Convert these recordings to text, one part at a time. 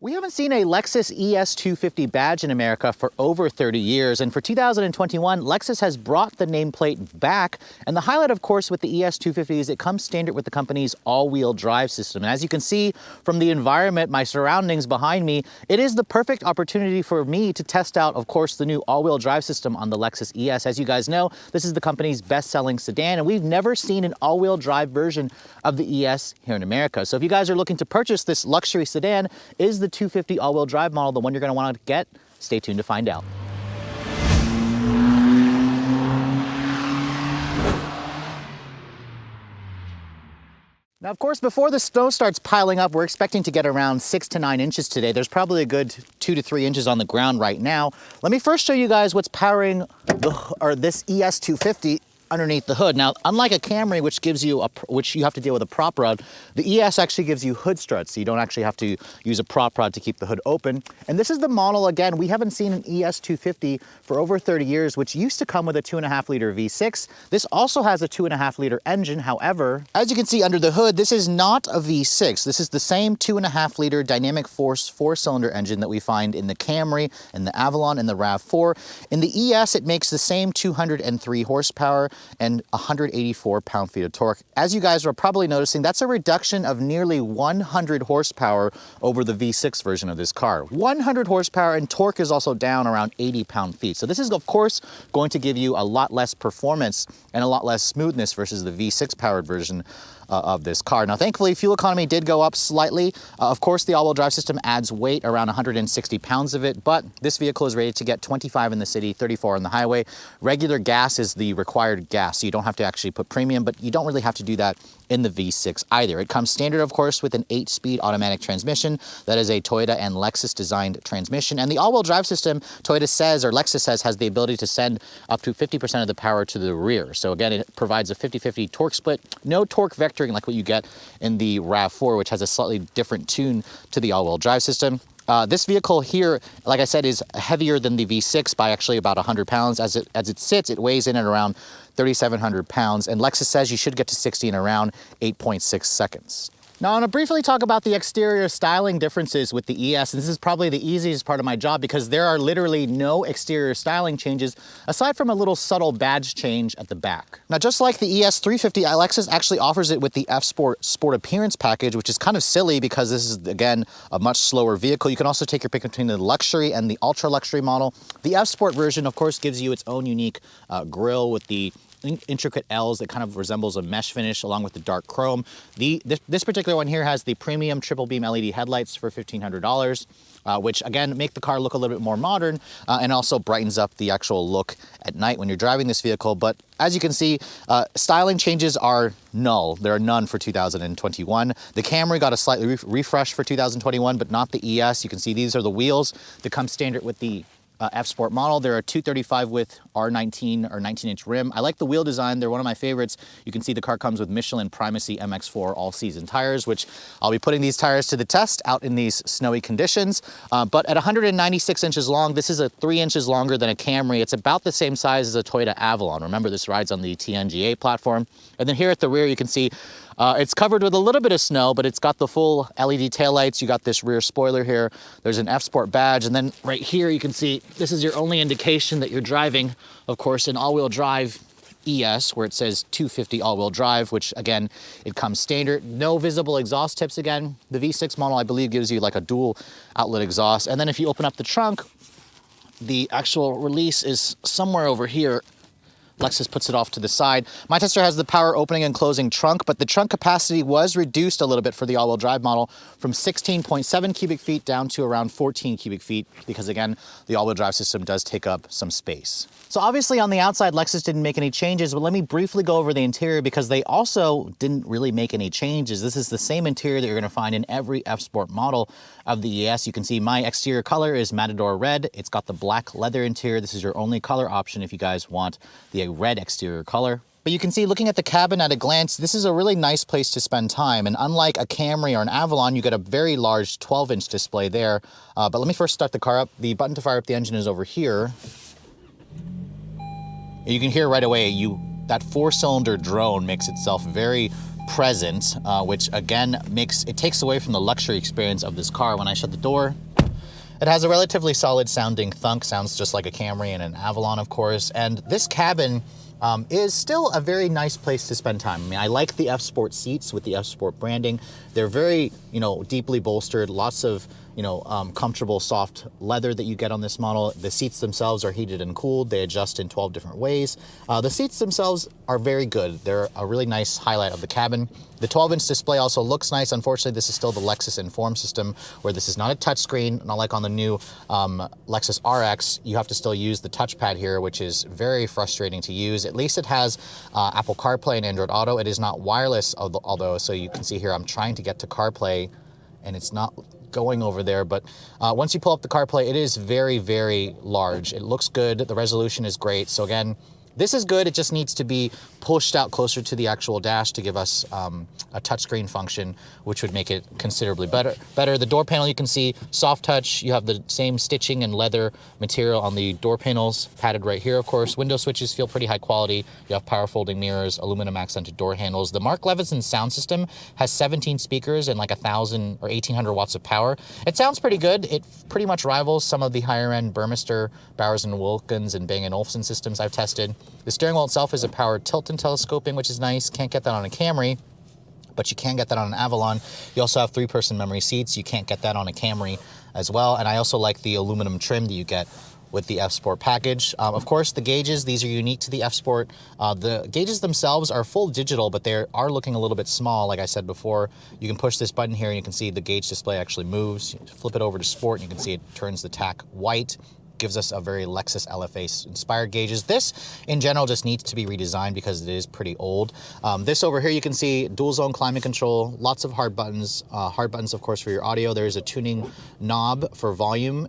We haven't seen a Lexus ES250 badge in America for over 30 years, and for 2021, Lexus has brought the nameplate back. And the highlight, of course, with the ES250 is it comes standard with the company's all-wheel drive system. And as you can see from the environment, my surroundings behind me, it is the perfect opportunity for me to test out, of course, the new all-wheel drive system on the Lexus ES. As you guys know, this is the company's best-selling sedan, and we've never seen an all-wheel drive version of the ES here in America. So if you guys are looking to purchase this luxury sedan, is the 250 all-wheel drive model the one you're going to want to get? Stay tuned to find out. Now, of course, before the snow starts piling up, we're expecting to get around 6 to 9 inches today. There's probably a good 2 to 3 inches on the ground right now. Let me first show you guys what's powering this ES250 underneath the hood. Now, unlike a Camry, which you have to deal with a prop rod, the ES actually gives you hood struts, so you don't actually have to use a prop rod to keep the hood open. And this is the model, again, we haven't seen an ES250 for over 30 years, which used to come with a 2.5 liter V6. This also has a 2.5 liter engine. However, as you can see under the hood, this is not a V6. This is the same 2.5 liter dynamic force 4-cylinder engine that we find in the Camry, in the Avalon, and the RAV4. In the ES, it makes the same 203 horsepower and 184 pound-feet of torque. As you guys are probably noticing, that's a reduction of nearly 100 horsepower over the V6 version of this car. 100 horsepower, and torque is also down around 80 pound-feet. So this is, of course, going to give you a lot less performance and a lot less smoothness versus the V6 powered version of this car. Now, thankfully, fuel economy did go up slightly. Of course, the all-wheel drive system adds weight, around 160 pounds of it, but this vehicle is rated to get 25 in the city, 34 on the highway. Regular gas is the required gas, so you don't have to actually put premium, but you don't really have to do that in the V6 either. It comes standard, of course, with an 8-speed automatic transmission. That is a Toyota and Lexus designed transmission. And the all-wheel drive system, Toyota says, or Lexus says, has the ability to send up to 50% of the power to the rear. So again, it provides a 50-50 torque split. No torque vectoring like what you get in the RAV4, which has a slightly different tune to the all-wheel drive system. This vehicle here, like I said, is heavier than the V6 by actually about 100 pounds. As it sits, it weighs in at around 3,700 pounds, and Lexus says you should get to 60 in around 8.6 seconds. Now, I want to briefly talk about the exterior styling differences with the ES, and this is probably the easiest part of my job because there are literally no exterior styling changes aside from a little subtle badge change at the back. Now, just like the ES350, Lexus actually offers it with the F-Sport Sport Appearance package, which is kind of silly because this is, again, a much slower vehicle. You can also take your pick between the luxury and the ultra luxury model. The F-Sport version, of course, gives you its own unique grille with the intricate L's that kind of resembles a mesh finish along with the dark chrome. This particular one here has the premium triple beam LED headlights for $1,500, which again make the car look a little bit more modern and also brightens up the actual look at night when you're driving this vehicle. But as you can see, styling changes are null. There are none for 2021. The Camry got a slightly refresh for 2021, but not the ES. You can see these are the wheels that come standard with the F-Sport model. They're a 235 width R19 or 19-inch rim. I like the wheel design. They're one of my favorites. You can see the car comes with Michelin Primacy MX4 all-season tires, which I'll be putting these tires to the test out in these snowy conditions. But at 196 inches long, this is 3 inches longer than a Camry. It's about the same size as a Toyota Avalon. Remember, this rides on the TNGA platform. And then here at the rear, you can see it's covered with a little bit of snow, but it's got the full LED taillights. You got this rear spoiler here. There's an F-Sport badge. And then right here, you can see this is your only indication that you're driving, of course, an all-wheel drive ES, where it says 250 all-wheel drive, which again, it comes standard. No visible exhaust tips again. The V6 model, I believe, gives you like a dual outlet exhaust. And then if you open up the trunk, the actual release is somewhere over here. Lexus puts it off to the side. My tester has the power opening and closing trunk, but the trunk capacity was reduced a little bit for the all-wheel drive model from 16.7 cubic feet down to around 14 cubic feet because, again, the all-wheel drive system does take up some space. So obviously on the outside, Lexus didn't make any changes, but let me briefly go over the interior because they also didn't really make any changes. This is the same interior that you're going to find in every F-Sport model of the ES. You can see my exterior color is Matador Red. It's got the black leather interior. This is your only color option if you guys want the red exterior color. But you can see, looking at the cabin at a glance, this is a really nice place to spend time. And unlike a Camry or an Avalon, you get a very large 12-inch display there. But let me first start the car up. The button to fire up the engine is over here. You can hear right away, that 4-cylinder drone makes itself very present, which again takes away from the luxury experience of this car. When I shut the door, it has a relatively solid sounding thunk, sounds just like a Camry and an Avalon, of course. And this cabin is still a very nice place to spend time. I mean, I like the F-Sport seats with the F-Sport branding. They're very, deeply bolstered, lots of, comfortable soft leather that you get on this model. The seats themselves are heated and cooled. They adjust in 12 different ways. The seats themselves are very good. They're a really nice highlight of the cabin. The 12-inch display also looks nice. Unfortunately, this is still the Lexus Inform system, where this is not a touchscreen, not like on the new Lexus RX. You have to still use the touchpad here, which is very frustrating to use. At least it has Apple CarPlay and Android Auto. It is not wireless, although, so you can see here, I'm trying to get to CarPlay, and it's not going over there. But once you pull up the CarPlay, it is very, very large. It looks good. The resolution is great. So again, this is good. It just needs to be pushed out closer to the actual dash to give us a touchscreen function, which would make it considerably better. The door panel, you can see soft touch. You have the same stitching and leather material on the door panels, padded right here, of course. Window switches feel pretty high quality. You have power folding mirrors, aluminum accented door handles. The Mark Levinson sound system has 17 speakers and like 1,000 or 1,800 watts of power. It sounds pretty good. It pretty much rivals some of the higher end Burmester, Bowers & Wilkins, and Bang & Olufsen systems I've tested. The steering wheel itself is a powered tilt and telescoping, which is nice. Can't get that on a Camry, but you can get that on an Avalon. You also have 3-person memory seats. You can't get that on a Camry as well. And I also like the aluminum trim that you get with the F-Sport package. Of course, the gauges, these are unique to the F-Sport. The gauges themselves are full digital, but they are looking a little bit small. Like I said before, you can push this button here and you can see the gauge display actually moves. You flip it over to Sport and you can see it turns the tack white. Gives us a very Lexus LFA inspired gauges. This in general just needs to be redesigned because it is pretty old. This over here, you can see dual zone climate control, lots of hard buttons of course for your audio. There's a tuning knob for volume,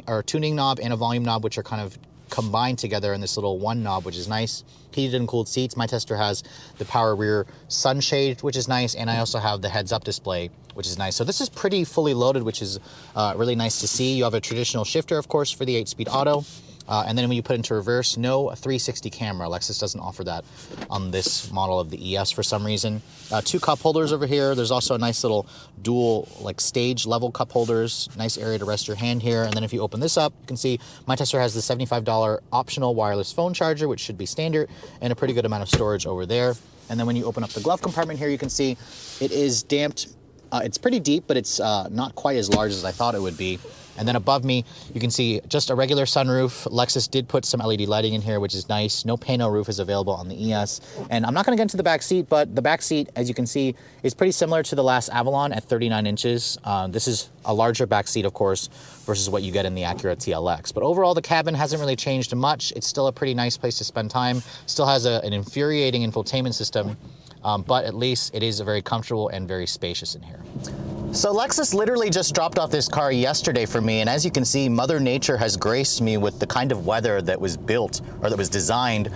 or a tuning knob and a volume knob, which are kind of combined together in this little one knob, which is nice. Heated and cooled seats. My tester has the power rear sunshade, which is nice, and I also have the heads-up display, which is nice. So this is pretty fully loaded, which is really nice to see. You have a traditional shifter, of course, for the 8-speed auto. And then when you put into reverse, no 360 camera. Lexus doesn't offer that on this model of the ES for some reason. 2 cup holders over here. There's also a nice little dual stage level cup holders. Nice area to rest your hand here. And then if you open this up, you can see my tester has the $75 optional wireless phone charger, which should be standard, and a pretty good amount of storage over there. And then when you open up the glove compartment here, you can see it is damped. It's pretty deep, but it's not quite as large as I thought it would be. And then above me, you can see just a regular sunroof. Lexus did put some LED lighting in here, which is nice. No pano roof is available on the ES. And I'm not gonna get into the back seat, but the back seat, as you can see, is pretty similar to the last Avalon at 39 inches. This is a larger back seat, of course, versus what you get in the Acura TLX. But overall, the cabin hasn't really changed much. It's still a pretty nice place to spend time. Still has an infuriating infotainment system, but at least it is very comfortable and very spacious in here. So Lexus literally just dropped off this car yesterday for me, and as you can see, Mother Nature has graced me with the kind of weather that was built, or that was designed,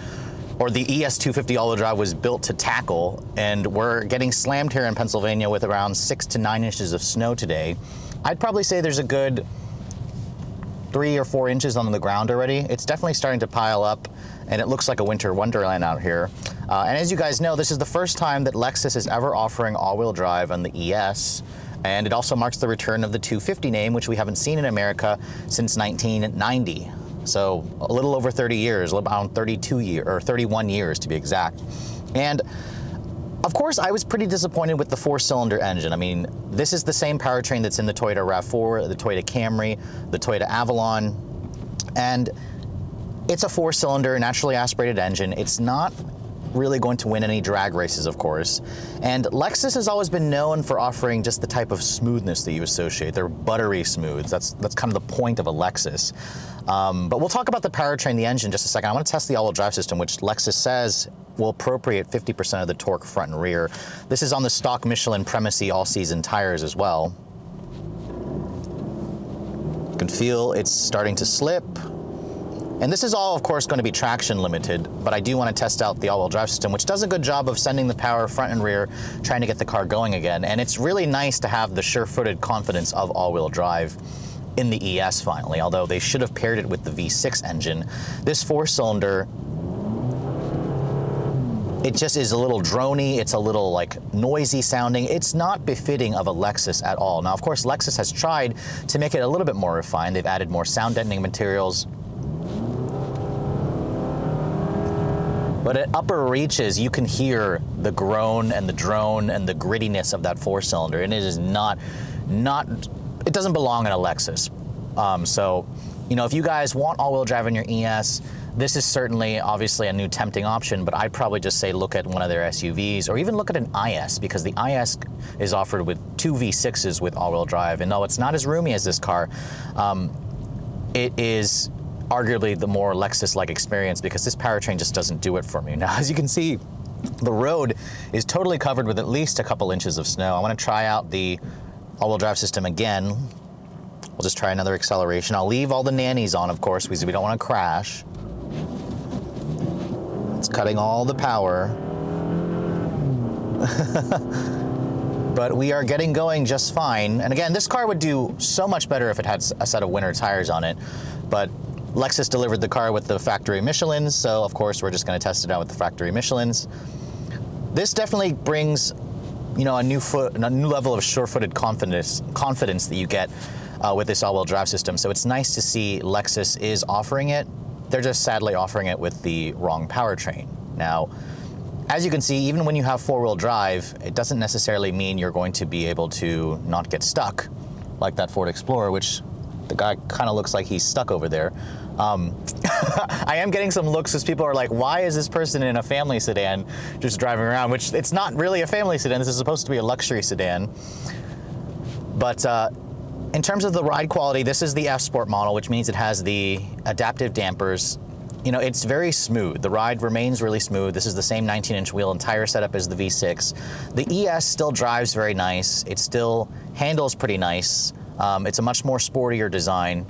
or the ES250 all-wheel drive was built to tackle, and we're getting slammed here in Pennsylvania with around 6 to 9 inches of snow today. I'd probably say there's a good 3 or 4 inches on the ground already. It's definitely starting to pile up, and it looks like a winter wonderland out here. And as you guys know, this is the first time that Lexus is ever offering all-wheel drive on the ES. And it also marks the return of the 250 name, which we haven't seen in America since 1990. So a little over 30 years, around 31 years to be exact. And of course, I was pretty disappointed with the 4-cylinder engine. I mean, this is the same powertrain that's in the Toyota RAV4, the Toyota Camry, the Toyota Avalon, and it's a 4-cylinder, naturally aspirated engine. It's not really going to win any drag races, of course. And Lexus has always been known for offering just the type of smoothness that you associate. They're buttery smooth. That's kind of the point of a Lexus. But we'll talk about the powertrain, the engine, in just a second. I want to test the all-wheel drive system, which Lexus says will appropriate 50% of the torque front and rear. This is on the stock Michelin Primacy all-season tires as well. You can feel it's starting to slip. And this is all, of course, going to be traction limited, but I do want to test out the all-wheel drive system, which does a good job of sending the power front and rear, trying to get the car going again. And it's really nice to have the sure-footed confidence of all-wheel drive in the ES finally, although they should have paired it with the V6 engine. This 4-cylinder It just is a little drony, it's a little like noisy sounding. It's not befitting of a Lexus at all. Now, of course, Lexus has tried to make it a little bit more refined. They've added more sound deadening materials. But at upper reaches, you can hear the groan and the drone and the grittiness of that four-cylinder, and it is not, it doesn't belong in a Lexus. So, you know, if you guys want all-wheel drive in your ES, this is certainly obviously a new tempting option, but I'd probably just say look at one of their SUVs or even look at an IS, because the IS is offered with two V6s with all-wheel drive. And though it's not as roomy as this car, it is arguably the more Lexus-like experience because this powertrain just doesn't do it for me. Now, as you can see, the road is totally covered with at least a couple inches of snow. I want to try out the all-wheel drive system again. We'll just try another acceleration. I'll leave all the nannies on, of course, because we don't want to crash. It's cutting all the power. But we are getting going just fine. And again, this car would do so much better if it had a set of winter tires on it. But Lexus delivered the car with the factory Michelins, so of course we're just going to test it out with the factory Michelins. This definitely brings, you know, a new level of sure-footed confidence that you get with this all-wheel drive system. So it's nice to see Lexus is offering it. They're just sadly offering it with the wrong powertrain. Now, as you can see, even when you have four-wheel drive, it doesn't necessarily mean you're going to be able to not get stuck like that Ford Explorer, which the guy kind of looks like he's stuck over there. I am getting some looks as people are like, why is this person in a family sedan just driving around? Which it's not really a family sedan. This is supposed to be a luxury sedan. But in terms of the ride quality, this is the F Sport model, which means it has the adaptive dampers. You know, it's very smooth. The ride remains really smooth. This is the same 19-inch wheel and tire setup as the V6. The ES still drives very nice. It still handles pretty nice. It's a much more sportier design.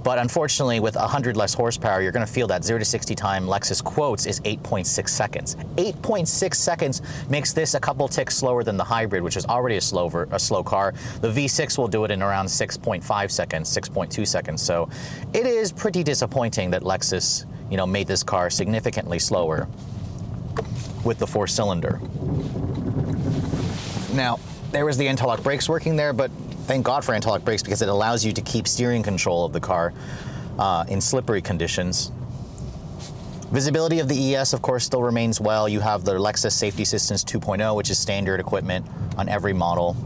But unfortunately, with 100 less horsepower, you're going to feel that 0 to 60 time Lexus quotes is 8.6 seconds. 8.6 seconds makes this a couple ticks slower than the hybrid, which is already a slow car. The V6 will do it in around 6.5 seconds, 6.2 seconds. So it is pretty disappointing that Lexus, you know, made this car significantly slower with the four-cylinder. Now, there was the anti-lock brakes working there, but thank God for anti-lock brakes because it allows you to keep steering control of the car in slippery conditions. Visibility of the ES, of course, still remains well. You have the Lexus Safety Assistance 2.0, which is standard equipment on every model.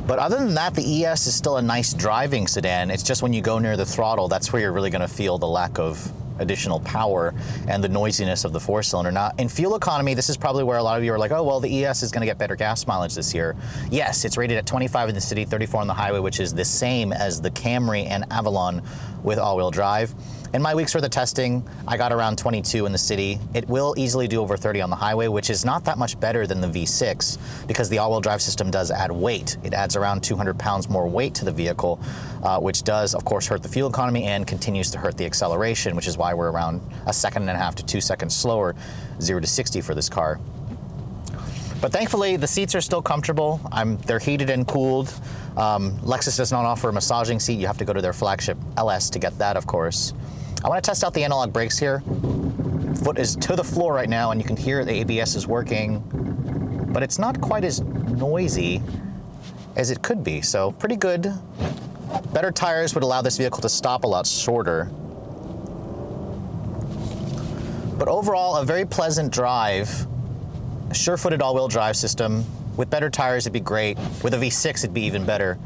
But other than that, the ES is still a nice driving sedan. It's just when you go near the throttle, that's where you're really going to feel the lack of additional power and the noisiness of the four-cylinder. Now, in fuel economy, this is probably where a lot of you are like, oh, well, the ES is going to get better gas mileage this year. Yes, it's rated at 25 in the city, 34 on the highway, which is the same as the Camry and Avalon with all-wheel drive. In my week's worth of testing, I got around 22 in the city. It will easily do over 30 on the highway, which is not that much better than the V6 because the all-wheel drive system does add weight. It adds around 200 pounds more weight to the vehicle, which does, of course, hurt the fuel economy and continues to hurt the acceleration, which is why we're around 1.5 to 2 seconds slower, 0 to 60 for this car. But thankfully, the seats are still comfortable. They're heated and cooled. Lexus does not offer a massaging seat. You have to go to their flagship LS to get that, of course. I want to test out the analog brakes here. Foot is to the floor right now, and you can hear the ABS is working, but it's not quite as noisy as it could be, so pretty good. Better tires would allow this vehicle to stop a lot shorter. But overall, a very pleasant drive. A sure-footed all-wheel drive system. With better tires, it'd be great. With a V6, it'd be even better.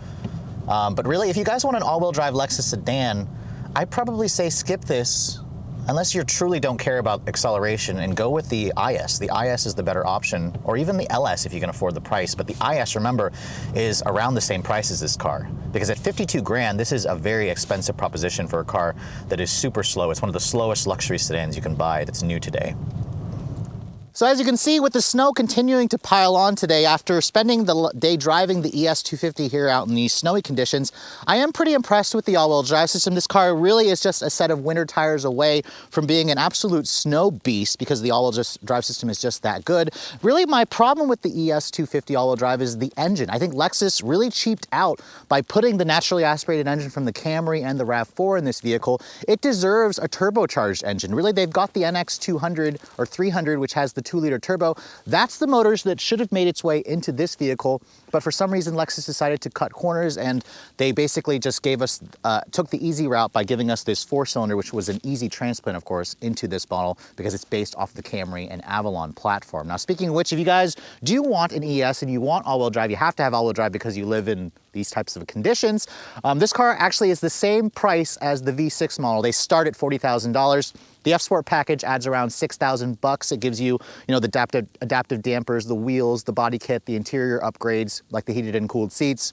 But really, if you guys want an all-wheel drive Lexus sedan, I'd probably say skip this unless you truly don't care about acceleration and go with the IS. The IS is the better option, or even the LS if you can afford the price. But the IS, remember, is around the same price as this car. Because at 52 grand, this is a very expensive proposition for a car that is super slow. It's one of the slowest luxury sedans you can buy that's new today. So as you can see, with the snow continuing to pile on today, after spending the day driving the ES250 here out in these snowy conditions, I am pretty impressed with the all-wheel drive system. This car really is just a set of winter tires away from being an absolute snow beast because the all-wheel drive system is just that good. Really, my problem with the ES250 all-wheel drive is the engine. I think Lexus really cheaped out by putting the naturally aspirated engine from the Camry and the RAV4 in this vehicle. It deserves a turbocharged engine. Really, they've got the NX200 or 300, which has the 2-liter turbo. That's the motors that should have made its way into this vehicle, but for some reason Lexus decided to cut corners, and they basically just gave us, took the easy route by giving us this 4-cylinder, which was an easy transplant, of course, into this model because it's based off the Camry and Avalon platform. Now, speaking of which, if you guys do want an ES and you want all-wheel drive, you have to have all-wheel drive because you live in these types of conditions. This car actually is the same price as the V6 model. They start at $40,000. The F-Sport package adds around $6,000. It gives you, the adaptive dampers, the wheels, the body kit, the interior upgrades, like the heated and cooled seats.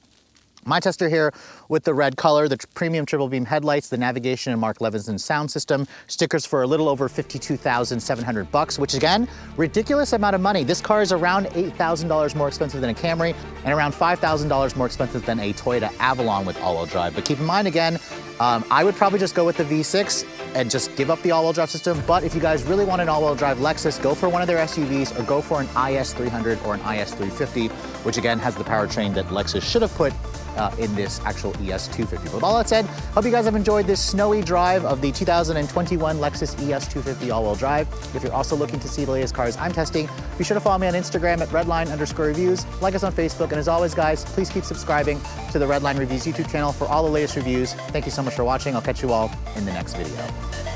My tester here with the red color, the premium triple beam headlights, the navigation and Mark Levinson sound system, stickers for a little over $52,700, which again, ridiculous amount of money. This car is around $8,000 more expensive than a Camry and around $5,000 more expensive than a Toyota Avalon with all-wheel drive. But keep in mind again, I would probably just go with the V6 and just give up the all-wheel drive system. But if you guys really want an all-wheel drive Lexus, go for one of their SUVs or go for an IS300 or an IS350, which again has the powertrain that Lexus should have put in this actual ES250. But with all that said, hope you guys have enjoyed this snowy drive of the 2021 Lexus ES250 all-wheel drive. If you're also looking to see the latest cars I'm testing, be sure to follow me on Instagram at redline_reviews, like us on Facebook, and as always guys, please keep subscribing to the Redline Reviews YouTube channel for all the latest reviews. Thank you so much for watching. I'll catch you all in the next video.